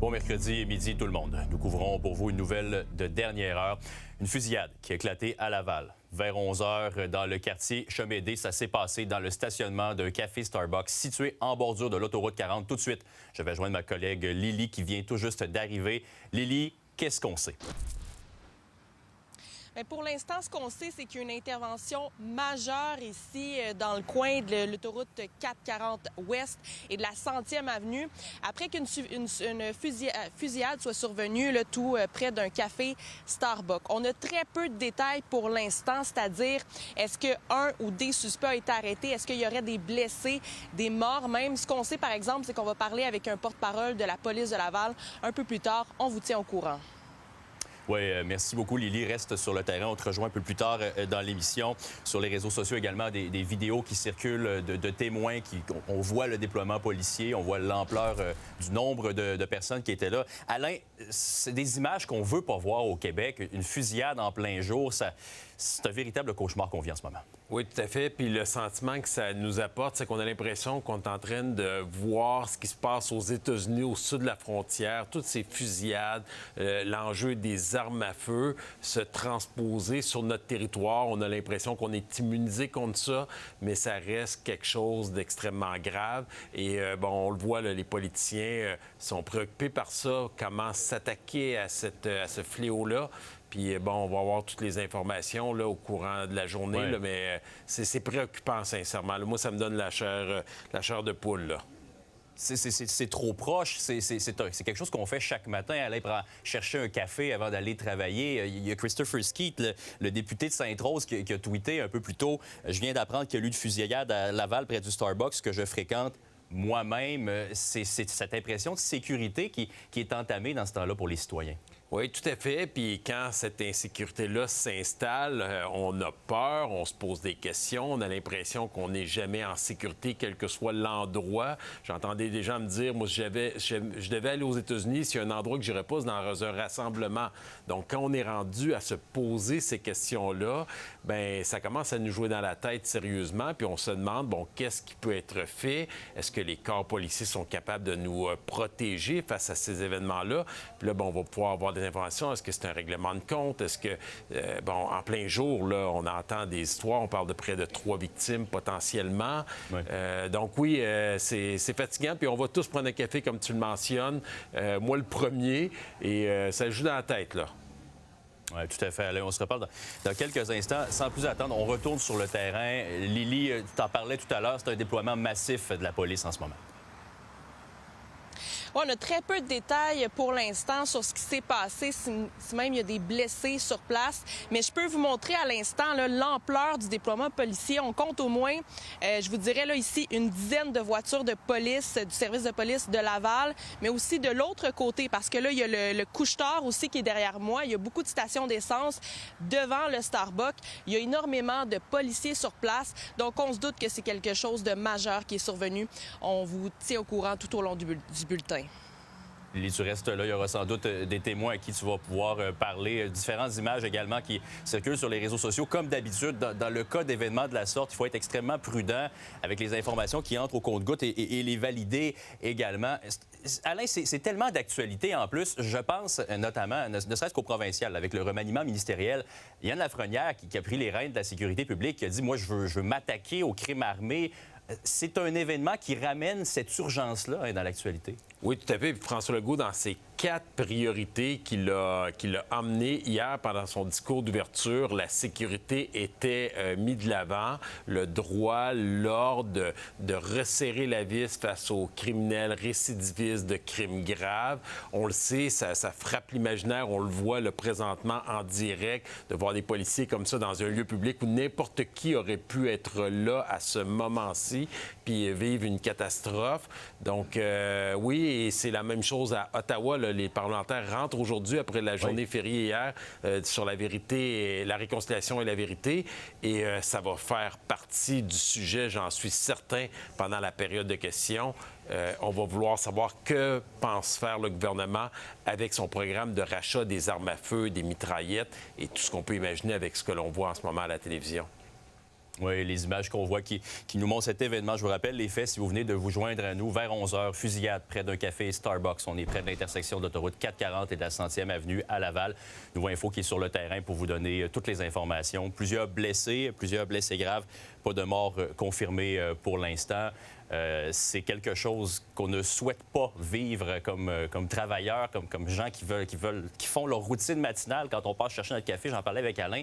Bon mercredi midi tout le monde. Nous couvrons pour vous une nouvelle de dernière heure. Une fusillade qui a éclaté à Laval. Vers 11 h dans le quartier Chemédé, ça s'est passé dans le stationnement d'un café Starbucks situé en bordure de l'autoroute 40. Tout de suite, je vais joindre ma collègue Lily qui vient tout juste d'arriver. Lily, qu'est-ce qu'on sait? Bien, pour l'instant, ce qu'on sait, c'est qu'il y a une intervention majeure ici dans le coin de l'autoroute 440 Ouest et de la 100e Avenue, après qu'une fusillade soit survenue tout près d'un café Starbucks. On a très peu de détails pour l'instant, c'est-à-dire est-ce qu'un ou des suspects a été arrêtés, est-ce qu'il y aurait des blessés, des morts même. Ce qu'on sait, par exemple, c'est qu'on va parler avec un porte-parole de la police de Laval un peu plus tard. On vous tient au courant. Oui, merci beaucoup, Lily. Reste sur le terrain. On te rejoint un peu plus tard dans l'émission. Sur les réseaux sociaux également, des vidéos qui circulent de témoins. On voit le déploiement policier, on voit l'ampleur du nombre de personnes qui étaient là. Alain, c'est des images qu'on veut pas voir au Québec. Une fusillade en plein jour, c'est un véritable cauchemar qu'on vit en ce moment. Oui, tout à fait. Puis le sentiment que ça nous apporte, c'est qu'on a l'impression qu'on est en train de voir ce qui se passe aux États-Unis, au sud de la frontière, toutes ces fusillades, l'enjeu des armes à feu se transposer sur notre territoire. On a l'impression qu'on est immunisé contre ça, mais ça reste quelque chose d'extrêmement grave. Et on le voit, là, les politiciens sont préoccupés par ça, comment s'attaquer à ce fléau-là. Puis, on va avoir toutes les informations là, au courant de la journée, ouais. là, mais c'est préoccupant, sincèrement. Là, moi, ça me donne la chair de poule, là. C'est trop proche. C'est quelque chose qu'on fait chaque matin, aller chercher un café avant d'aller travailler. Il y a Christopher Skeet, le député de Sainte-Rose, qui a tweeté un peu plus tôt. Je viens d'apprendre qu'il y a eu une fusillade à Laval, près du Starbucks, que je fréquente moi-même. C'est cette impression de sécurité qui est entamée dans ce temps-là pour les citoyens. Oui, tout à fait. Puis quand cette insécurité-là s'installe, on a peur, on se pose des questions, on a l'impression qu'on n'est jamais en sécurité, quel que soit l'endroit. J'entendais des gens me dire, moi, je devais aller aux États-Unis, s'il y a un endroit que je n'irais pas, c'est dans un rassemblement. Donc, quand on est rendu à se poser ces questions-là, bien, ça commence à nous jouer dans la tête sérieusement, puis on se demande, bon, qu'est-ce qui peut être fait? Est-ce que les corps policiers sont capables de nous protéger face à ces événements-là? Puis là, on va pouvoir avoir des informations. Est-ce que c'est un règlement de compte? Est-ce que, en plein jour, là, on entend des histoires, on parle de près de 3 victimes potentiellement. Ouais. Donc oui, c'est fatigant, puis on va tous prendre un café, comme tu le mentionnes. Moi, le premier, et ça joue dans la tête, là. Oui, tout à fait. Allez, on se reparle dans quelques instants. Sans plus attendre, on retourne sur le terrain. Lily, tu t'en parlais tout à l'heure, c'est un déploiement massif de la police en ce moment. On a très peu de détails pour l'instant sur ce qui s'est passé, si même il y a des blessés sur place. Mais je peux vous montrer à l'instant l'ampleur du déploiement policier. On compte au moins, je vous dirais là ici, une dizaine de voitures de police, du service de police de Laval, mais aussi de l'autre côté, parce que là, il y a le couche-tard aussi qui est derrière moi. Il y a beaucoup de stations d'essence devant le Starbucks. Il y a énormément de policiers sur place. Donc, on se doute que c'est quelque chose de majeur qui est survenu. On vous tient au courant tout au long du bulletin. Lily, tu restes là. Il y aura sans doute des témoins à qui tu vas pouvoir parler. Différentes images également qui circulent sur les réseaux sociaux. Comme d'habitude, dans le cas d'événements de la sorte, il faut être extrêmement prudent avec les informations qui entrent au compte-gouttes et les valider également. Alain, c'est tellement d'actualité en plus. Je pense notamment, ne serait-ce qu'au provincial, avec le remaniement ministériel. Yann Lafrenière, qui a pris les rênes de la sécurité publique, qui a dit « Moi, je veux m'attaquer au crime armé ». C'est un événement qui ramène cette urgence-là dans l'actualité. Oui, tout à fait. Puis François Legault, dans ses 4 priorités qu'il a emmenées hier pendant son discours d'ouverture, la sécurité était mise de l'avant, le droit, l'ordre de resserrer la vis face aux criminels récidivistes de crimes graves. On le sait, ça frappe l'imaginaire, on le voit là, présentement en direct, de voir des policiers comme ça dans un lieu public où n'importe qui aurait pu être là à ce moment-ci puis vivre une catastrophe. Donc, oui, et c'est la même chose à Ottawa. Là, les parlementaires rentrent aujourd'hui après la journée fériée hier sur la vérité, la réconciliation et la vérité. Et ça va faire partie du sujet, j'en suis certain, pendant la période de questions. On va vouloir savoir que pense faire le gouvernement avec son programme de rachat des armes à feu, des mitraillettes et tout ce qu'on peut imaginer avec ce que l'on voit en ce moment à la télévision. Oui, les images qu'on voit qui nous montrent cet événement. Je vous rappelle les faits si vous venez de vous joindre à nous vers 11 h, fusillade près d'un café Starbucks. On est près de l'intersection de l'autoroute 440 et de la 100e avenue à Laval. Nouveau Info qui est sur le terrain pour vous donner toutes les informations. Plusieurs blessés graves. Pas de mort confirmée pour l'instant. C'est quelque chose qu'on ne souhaite pas vivre comme travailleurs, comme gens qui font leur routine matinale quand on passe chercher notre café. J'en parlais avec Alain.